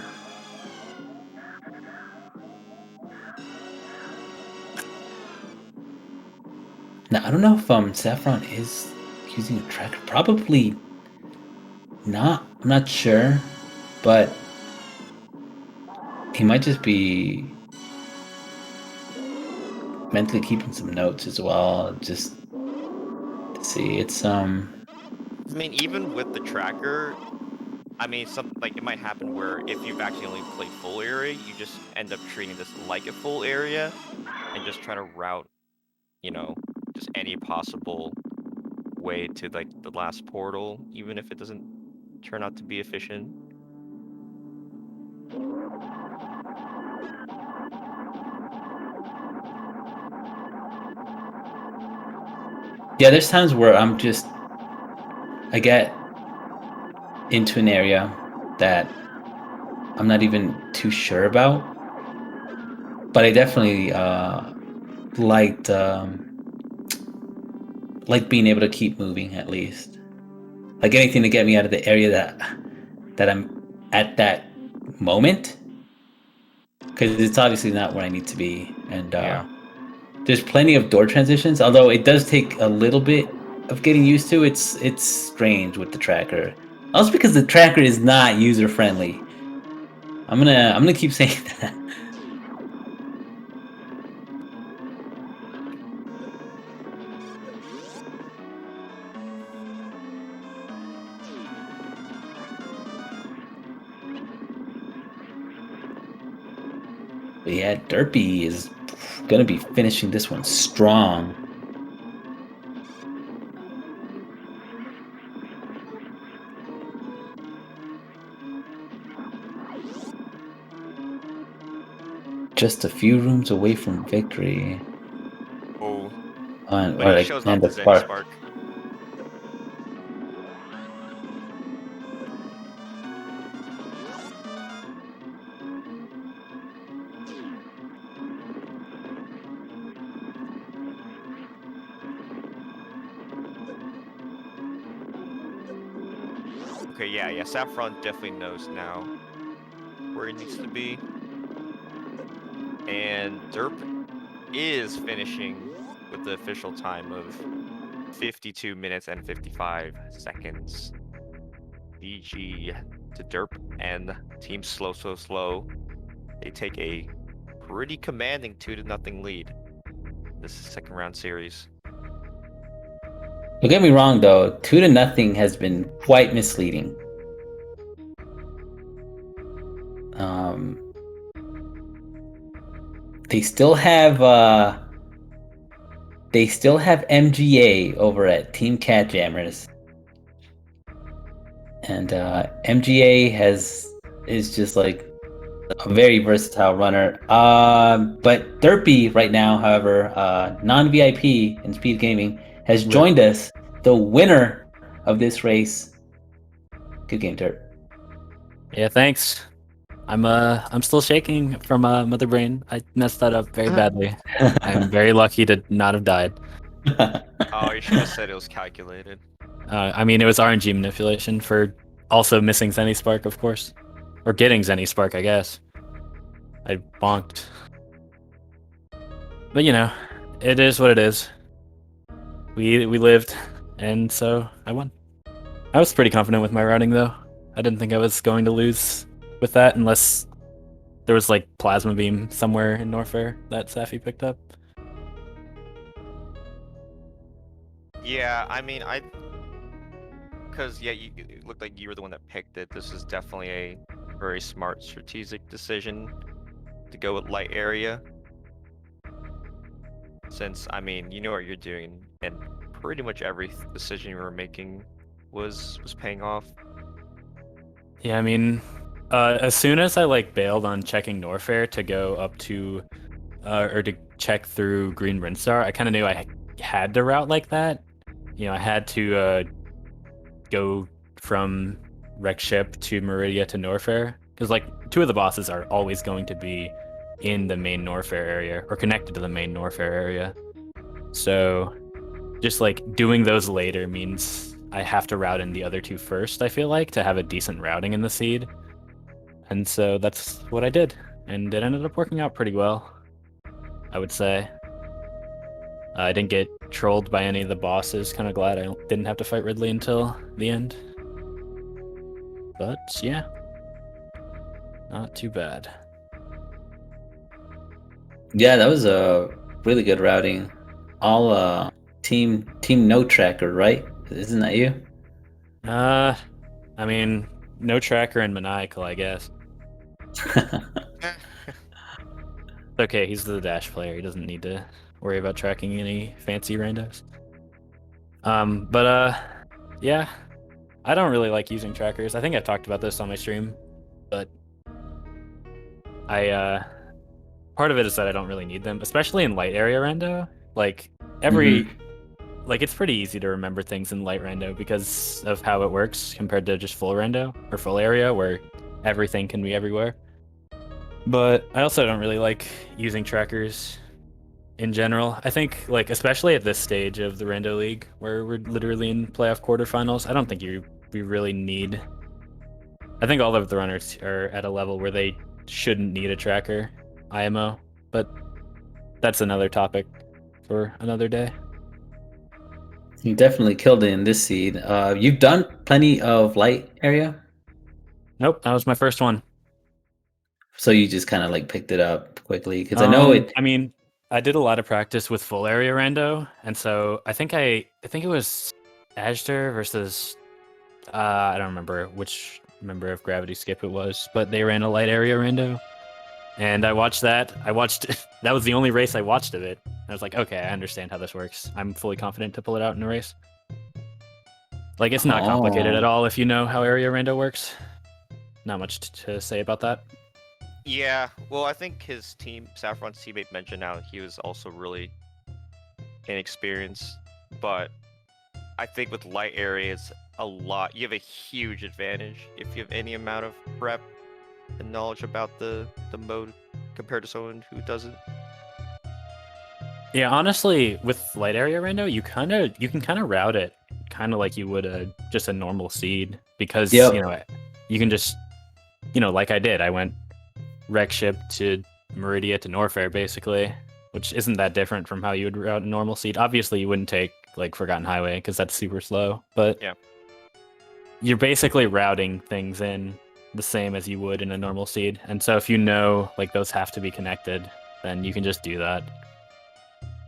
Now, I don't know if Saffron is using a tracker. Probably not. I'm not sure. But he might just be mentally keeping some notes as well. Just to see. It's I mean, even with the tracker, I mean, it might happen where if you've actually only played full area, you just end up treating this like a full area and just try to route, you know, just any possible way to, like, the last portal, even if it doesn't turn out to be efficient. Yeah, there's times where I get into an area that I'm not even too sure about, but I definitely liked being able to keep moving at least. Like anything to get me out of the area that I'm at that moment, because it's obviously not where I need to be, and there's plenty of door transitions. Although it does take a little bit of getting used to. It's strange with the tracker. Also because the tracker is not user friendly. I'm gonna keep saying that. But yeah, Derpy is gonna be finishing this one strong. Just a few rooms away from victory. Oh, Or but he like shows and off the the Zenny spark. Spark. Okay, yeah, Saffron definitely knows now where he needs to be. And Derp is finishing with the official time of 52 minutes and 55 seconds. GG to Derp and Team Slow. They take a pretty commanding 2-0 lead. This is second round series. Don't get me wrong though, 2-0 has been quite misleading. they still have MGA over at Team catJAMMERS, and MGA is just like a very versatile runner. But Derpy right now, however, non-VIP in speed gaming, has joined us, the winner of this race. Good game, Derp. Yeah, thanks. I'm still shaking from mother brain. I messed that up very badly. I'm very lucky to not have died. Oh, you should have said it was calculated. I mean, it was RNG manipulation for also missing Zenny Spark, of course, or getting Zenny Spark, I guess. I bonked, but you know, it is what it is. We lived, and so I won. I was pretty confident with my routing, though. I didn't think I was going to lose with that unless there was like Plasma Beam somewhere in Norfair that Safi picked up. Yeah, I mean, because yeah, it looked like you were the one that picked it. This is definitely a very smart strategic decision to go with light area. Since, I mean, you know what you're doing, and pretty much every decision you were making was paying off. Yeah, I mean, as soon as I like bailed on checking Norfair to go up to, or to check through Green Rinstar, I kind of knew I had to route like that. You know, I had to go from Wreck Ship to Meridia to Norfair, because like 2 of the bosses are always going to be in the main Norfair area or connected to the main Norfair area. So just like doing those later means I have to route in the other 2 first, I feel like, to have a decent routing in the seed. And so that's what I did, and it ended up working out pretty well, I would say. I didn't get trolled by any of the bosses. Kind of glad I didn't have to fight Ridley until the end. But yeah, not too bad. Yeah, that was a really good routing. All team no tracker, right? Isn't that you? I mean, no tracker and maniacal, I guess. Okay, he's the dash player. He doesn't need to worry about tracking any fancy randos. Yeah, I don't really like using trackers. I think I've talked about this on my stream, but part of it is that I don't really need them, especially in light area rando. Like like it's pretty easy to remember things in light rando because of how it works compared to just full rando or full area where everything can be everywhere. But I also don't really like using trackers in general. I think, like, especially at this stage of the Rando League, where we're literally in playoff quarterfinals, I don't think we really need. I think all of the runners are at a level where they shouldn't need a tracker IMO, but that's another topic for another day. You definitely killed it in this seed. You've done plenty of light area, Nope, that was my first one. so you just kind of like picked it up quickly because I know it. I mean, I did a lot of practice with full area rando, and so I think it was Ashter versus I don't remember which member of Gravity Skip it was, but they ran a light area rando, and I watched that. That was the only race I watched of it. I was like, okay, I understand how this works. I'm fully confident to pull it out in a race. Like, it's not complicated at all if you know how area rando works. Not much to say about that. Yeah, well, I think his team, Saffron's teammate, mentioned how he was also really inexperienced, but I think with light area, it's a lot. You have a huge advantage if you have any amount of prep and knowledge about the mode compared to someone who doesn't. Yeah, honestly, with light area rando, you can kind of route it kind of like you would just a normal seed because Yep. you know you can just like I did. I went Wreck Ship to Meridia to Norfair basically, which isn't that different from how you would route a normal seed. Obviously, you wouldn't take like Forgotten Highway because that's super slow, but yeah, you're basically routing things in the same as you would in a normal seed. And so if you know like those have to be connected, then you can just do that.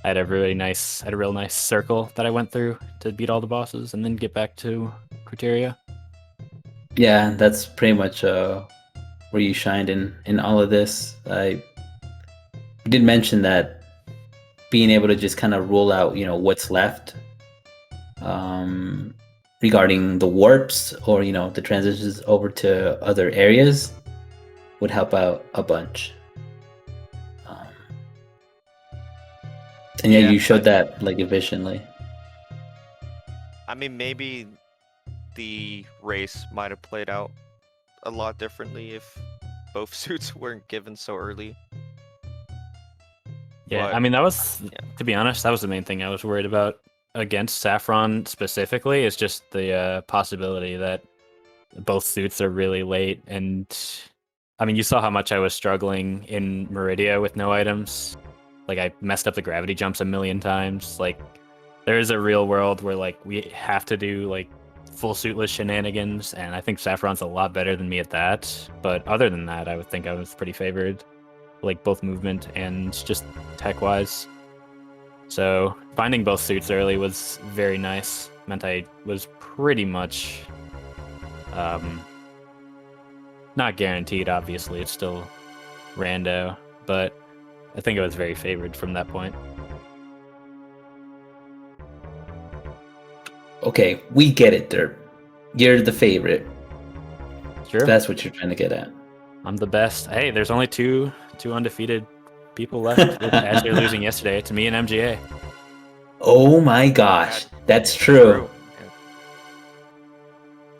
I had a real nice circle that I went through to beat all the bosses and then get back to Criteria. Yeah, that's pretty much where you shined in all of this. we did mention that being able to just kind of rule out, what's left regarding the warps or, the transitions over to other areas would help out a bunch. And yeah, you showed that like efficiently. I mean, maybe the race might have played out a lot differently if both suits weren't given so early. Yeah, But, I mean, that was, to be honest, that was the main thing I was worried about against Saffron specifically, is just the possibility that both suits are really late. And I mean, you saw how much I was struggling in Meridia with no items. Like, I messed up the gravity jumps a million times. Like, there is a real world where, like, we have to do, like, full suitless shenanigans, and I think Saffron's a lot better than me at that. But other than that, I would think I was pretty favored, like, both movement and just tech-wise. So finding both suits early was very nice. Meant I was pretty much not guaranteed, obviously. It's still rando, but I think I was very favored from that point. Okay, we get it, Derp. You're the favorite. Sure. That's what you're trying to get at. I'm the best. Hey, there's only two undefeated people left after losing yesterday to me and MGA. Oh my gosh, that's true. Yeah.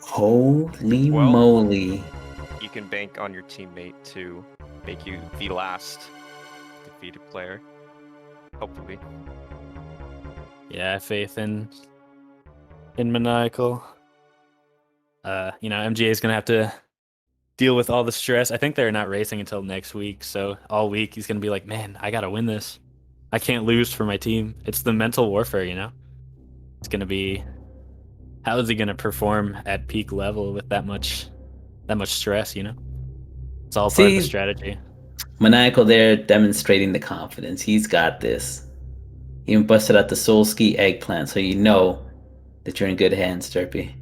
Holy Well, moly. You can bank on your teammate to make you the last defeated player. Hopefully. Yeah, I have faith in Maniacal. MGA is gonna have to deal with all the stress. I think they're not racing until next week, so all week he's gonna be like, man, I gotta win this. I can't lose for my team. It's the mental warfare, It's gonna be, how is he gonna perform at peak level with that much stress, It's all part of the strategy. Maniacal there demonstrating the confidence. He's got this. He even busted out the Soul Ski eggplant, so you know that you're in good hands, Derpy.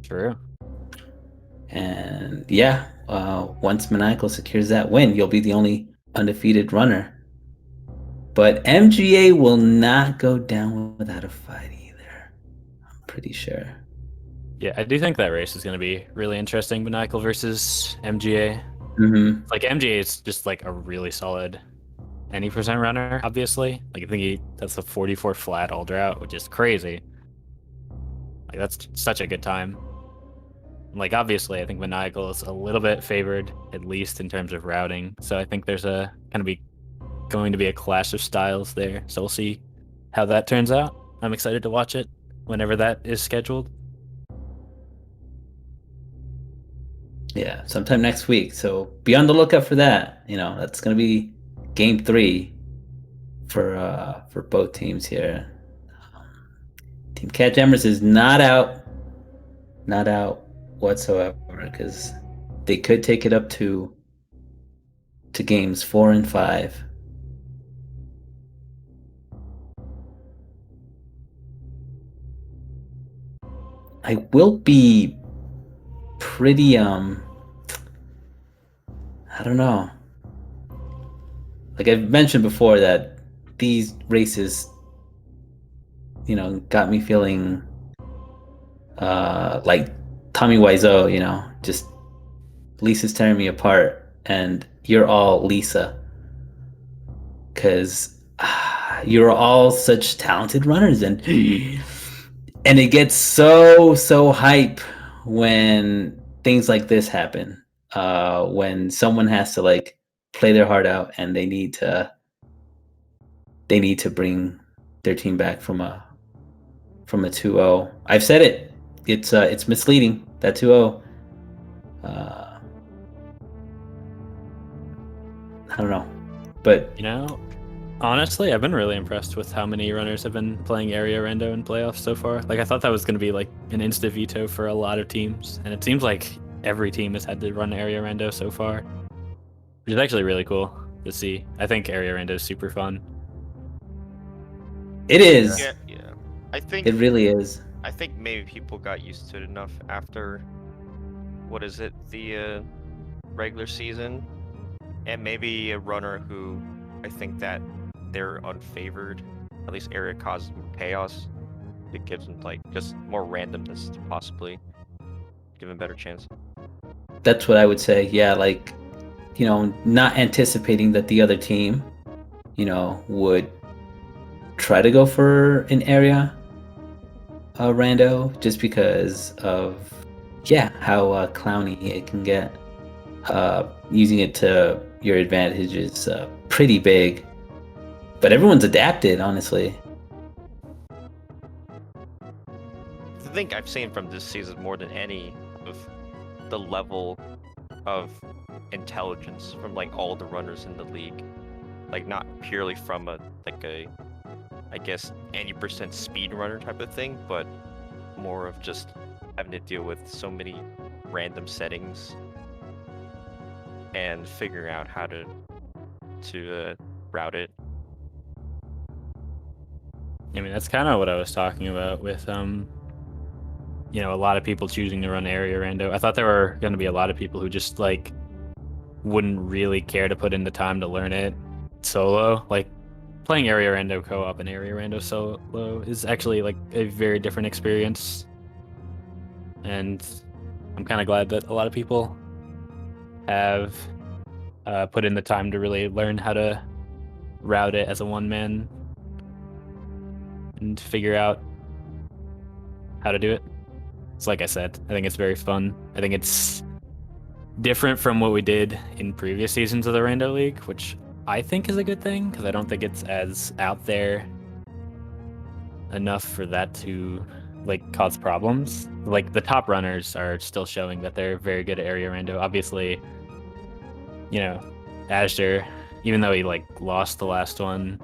True. And yeah, once Maniacal secures that win, you'll be the only undefeated runner. But MGA will not go down without a fight either. I'm pretty sure. Yeah, I do think that race is going to be really interesting. Maniacal versus MGA. Mm-hmm. Like, MGA is just like a really solid any percent runner, obviously. Like, I think that's a 44 flat all drought, which is crazy. Like, that's such a good time. Like, obviously, I think Maniacal is a little bit favored, at least in terms of routing. So I think there's going to be a clash of styles there. So we'll see how that turns out. I'm excited to watch it whenever that is scheduled. Yeah, sometime next week. So be on the lookout for that. That's going to be game 3 for both teams here. Team catJAMMERS is not out whatsoever, because they could take it up to games 4 and 5. I will be pretty I don't know. Like I've mentioned before, that these races, got me feeling like Tommy Wiseau, just Lisa's tearing me apart, and you're all Lisa, because you're all such talented runners, and it gets so hype when things like this happen, when someone has to like play their heart out and they need to bring their team back from a 2-0. I've said it. It's misleading, that 2-0. I don't know, but honestly, I've been really impressed with how many runners have been playing area rando in playoffs so far. Like, I thought that was going to be like an insta veto for a lot of teams, and it seems like every team has had to run area rando so far, which is actually really cool to see. I think area rando is super fun. It is. Yeah. I think it really is. I think maybe people got used to it enough after, the regular season, and maybe a runner who I think that they're unfavored. At least area causes more chaos. It gives them like just more randomness to possibly give them a better chance. That's what I would say. Yeah, like, not anticipating that the other team, would try to go for an area rando just because of how clowny it can get. Using it to your advantage is pretty big, but everyone's adapted, honestly. The thing I've seen from this season more than any of the level of intelligence from like all the runners in the league, like not purely from a I guess 80% speedrunner type of thing, but more of just having to deal with so many random settings and figuring out how to route it. I mean, that's kind of what I was talking about with a lot of people choosing to run area rando. I thought there were going to be a lot of people who just like wouldn't really care to put in the time to learn it solo. Like playing area rando co-op and area rando solo is actually like a very different experience, and I'm kind of glad that a lot of people have put in the time to really learn how to route it as a one-man and figure out how to do it. It's like I said, I think it's very fun. I think it's different from what we did in previous seasons of the Rando League, which I think is a good thing because I don't think it's as out there enough for that to like cause problems. Like the top runners are still showing that they're very good at area rando. Obviously, Azure, even though he like lost the last one,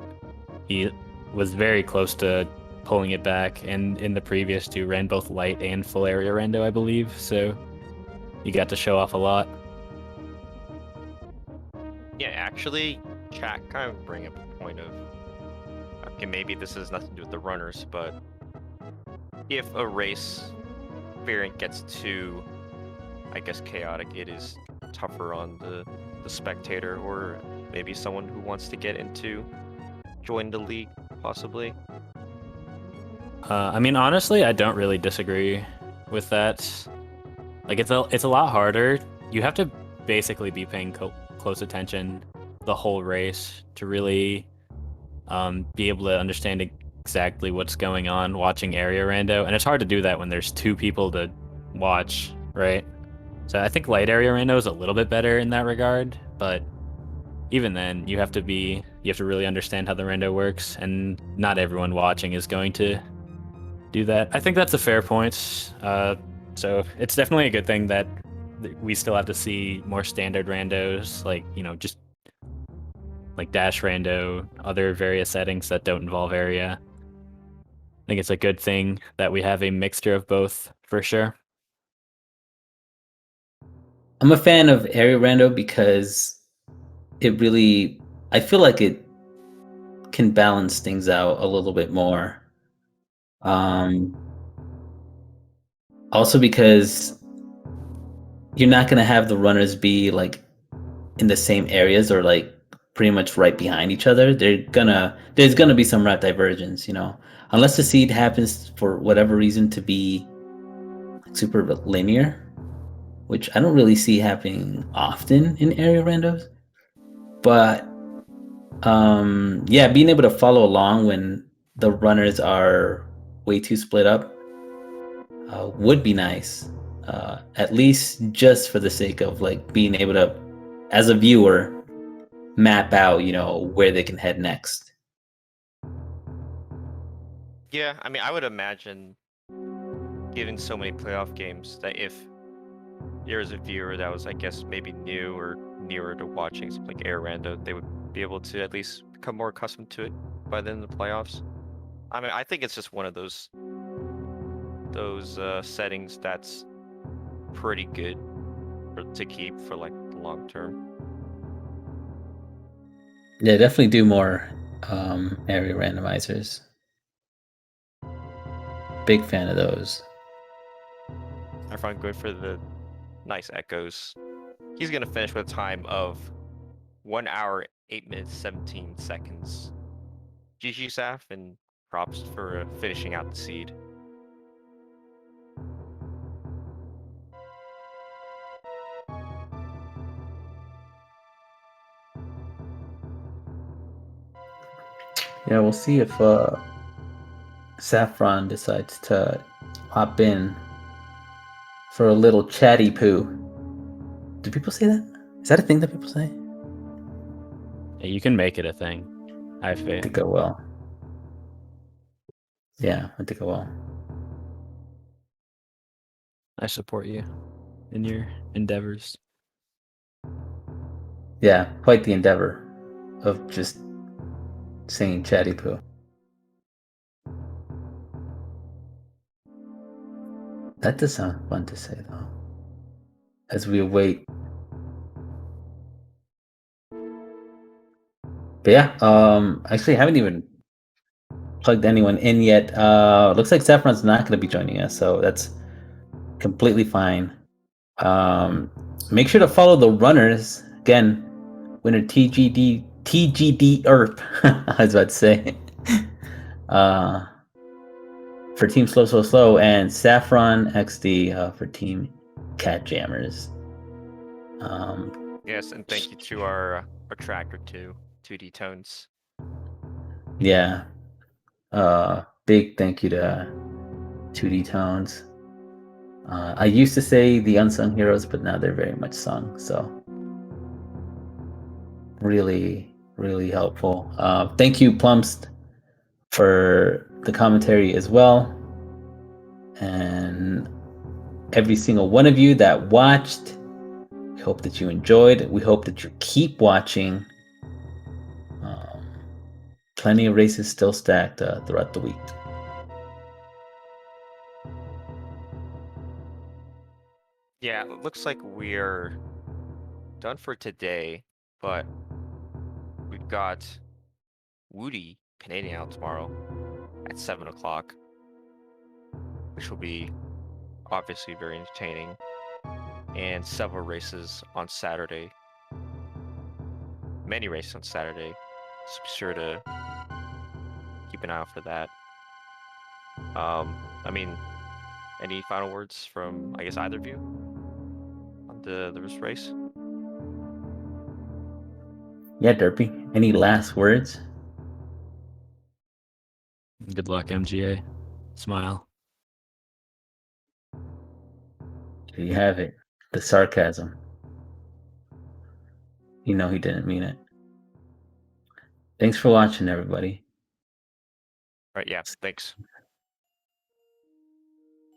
he was very close to pulling it back, and in the previous two ran both light and full area rando, I believe. So you got to show off a lot. Yeah, actually, chat kind of bring up a point of, okay, maybe this has nothing to do with the runners, but if a race variant gets too, I guess, chaotic, it is tougher on the spectator, or maybe someone who wants to get into, join the league, possibly. I mean, honestly, I don't really disagree with that. Like, it's a lot harder. You have to basically be paying close attention the whole race to really be able to understand exactly what's going on watching area rando, and it's hard to do that when there's two people to watch, right? So I think light area rando is a little bit better in that regard, but even then, you have to really understand how the rando works, and not everyone watching is going to do that. I think that's a fair point. So it's definitely a good thing that we still have to see more standard randos, like, just like dash rando, other various settings that don't involve area. I think it's a good thing that we have a mixture of both, for sure. I'm a fan of area rando because I feel like it can balance things out a little bit more. Also because you're not gonna have the runners be like in the same areas or like pretty much right behind each other. There's gonna be some route divergence, unless the seed happens for whatever reason to be super linear, which I don't really see happening often in area randos. But being able to follow along when the runners are way too split up would be nice. At least just for the sake of like being able to, as a viewer, map out, where they can head next. Yeah, I mean, I would imagine, given so many playoff games, that if there was a viewer that was, I guess, maybe new or nearer to watching something like Air Rando, they would be able to at least become more accustomed to it by then in the playoffs. I mean, I think it's just one of those settings that's pretty good to keep for like the long term. Yeah, definitely do more area randomizers. Big fan of those. I find good for the nice echoes. He's gonna finish with a time of 1 hour 8 minutes 17 seconds. GG Saf, and props for finishing out the seed. Yeah, we'll see if Saffron decides to hop in for a little chatty poo. Do people say that? Is that a thing that people say? Yeah, you can make it a thing. I have I faith. think I will. Yeah, I think I will. I support you in your endeavors. Yeah, quite the endeavor of just saying chatty poo. That does sound fun to say, though. As we await. But yeah, actually, I haven't even plugged anyone in yet. Looks like Saffron's not going to be joining us, so that's completely fine. Make sure to follow the runners. Again, winner TGD Earth. I was about to say. For Team Slow, and Saffron XD for Team catJAMMERS. Yes, and thank you to our tractor too, 2D Tones. Yeah. Big thank you to 2D Tones. I used to say the unsung heroes, but now they're very much sung. So really, really helpful. Thank you, Plumst, for the commentary as well. And every single one of you that watched, we hope that you enjoyed. We hope that you keep watching. Plenty of races still stacked throughout the week. Yeah, it looks like we're done for today, but we've got Woody Canadian out tomorrow at 7 o'clock, which will be obviously very entertaining, and several races on Saturday. Many races on Saturday, so be sure to keep an eye out for that. I mean, any final words from, I guess, either of you on this race? Yeah, Derpy, any last words? Good luck, MGA. Smile. There you have it. The sarcasm. You know he didn't mean it. Thanks for watching, everybody. All right, yeah, thanks.